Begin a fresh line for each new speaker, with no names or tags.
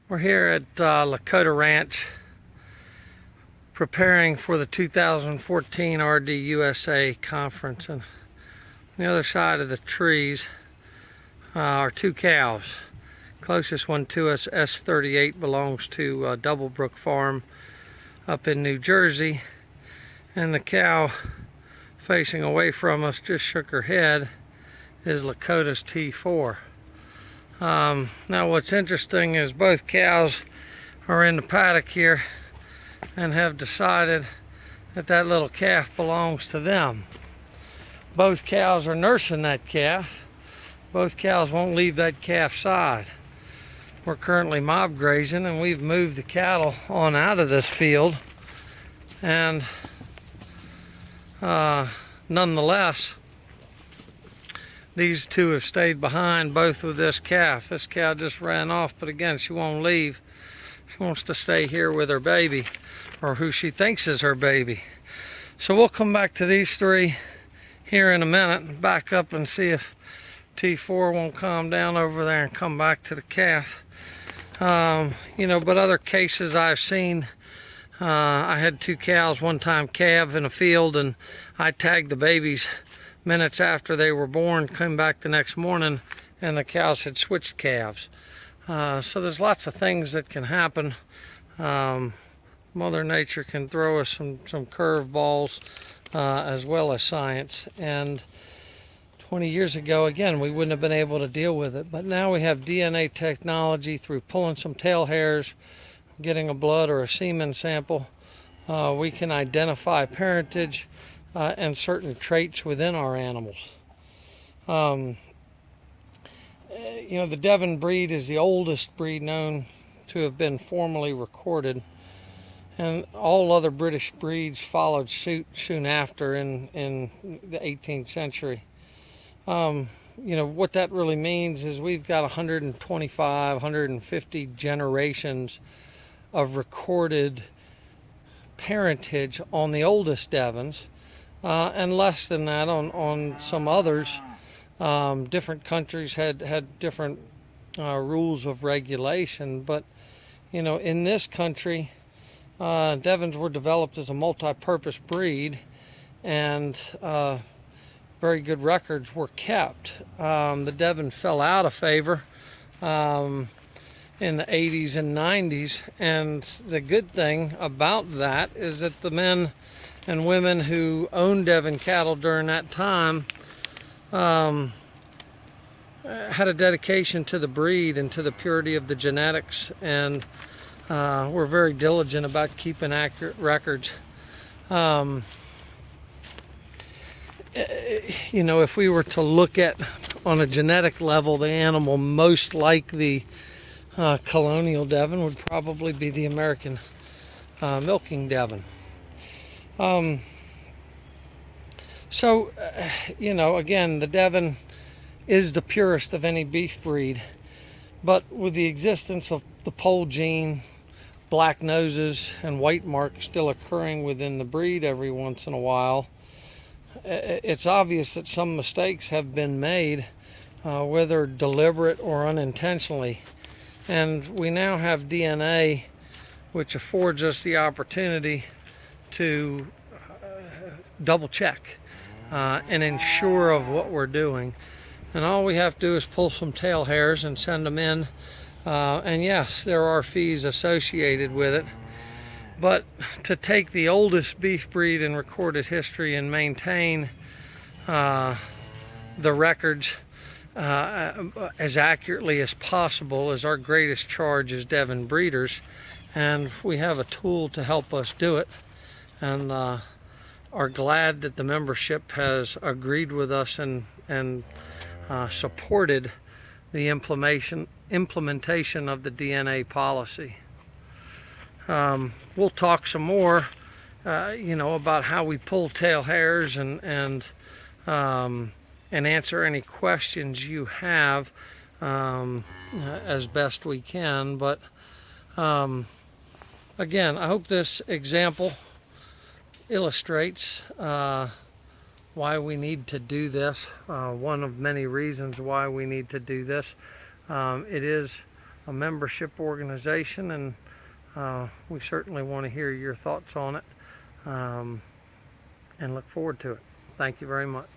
We're here at Lakota Ranch preparing for the 2014 RD USA conference, and on the other side of the trees are two cows. Closest one to us, S38, belongs to Doublebrook Farm up in New Jersey, and the cow facing away from us, just shook her head, is Lakota's T4. Now what's interesting is both cows are in the paddock here and have decided that that little calf belongs to them. Both cows are nursing that calf. Both cows won't leave that calf's side. We're currently mob grazing, and we've moved the cattle on out of this field, and nonetheless these two have stayed behind, both with this calf. This cow just ran off, but again, she won't leave. She wants to stay here with her baby, or who she thinks is her baby. So we'll come back to these three here in a minute and back up and see if T4 won't calm down over there and come back to the calf. But other cases I've seen, I had two cows one time calve in a field, and I tagged the babies minutes after they were born, came back the next morning, and the cows had switched calves. So there's lots of things that can happen. Mother Nature can throw us some curveballs, as well as science. And 20 years ago, again, we wouldn't have been able to deal with it. But now we have DNA technology. Through pulling some tail hairs, getting a blood or a semen sample, we can identify parentage and certain traits within our animals. The Devon breed is the oldest breed known to have been formally recorded, and all other British breeds followed suit soon after in the 18th century. What that really means is we've got 125, 150 generations of recorded parentage on the oldest Devons, and less than that on some others. Different countries had different rules of regulation, but in this country, Devons were developed as a multi-purpose breed, and very good records were kept. The Devon fell out of favor in the 80s and 90s, and the good thing about that is that the men and women who owned Devon cattle during that time had a dedication to the breed and to the purity of the genetics, and were very diligent about keeping accurate records. If we were to look at, on a genetic level, the animal most like the colonial Devon would probably be the American milking Devon. Again, the Devon is the purest of any beef breed, but with the existence of the pole gene, black noses and white marks still occurring within the breed every once in a while, it's obvious that some mistakes have been made, whether deliberate or unintentionally. And we now have DNA which affords us the opportunity to double check and ensure of what we're doing. And all we have to do is pull some tail hairs and send them in. And yes, there are fees associated with it. But to take the oldest beef breed in recorded history and maintain the records as accurately as possible is our greatest charge as Devon breeders. And we have a tool to help us do it. And are glad that the membership has agreed with us and supported the implementation of the DNA policy. We'll talk some more, about how we pull tail hairs and answer any questions you have as best we can. But again, I hope this example illustrates why we need to do this. One of many reasons why we need to do this. It is a membership organization, and we certainly want to hear your thoughts on it, and look forward to it. Thank you very much.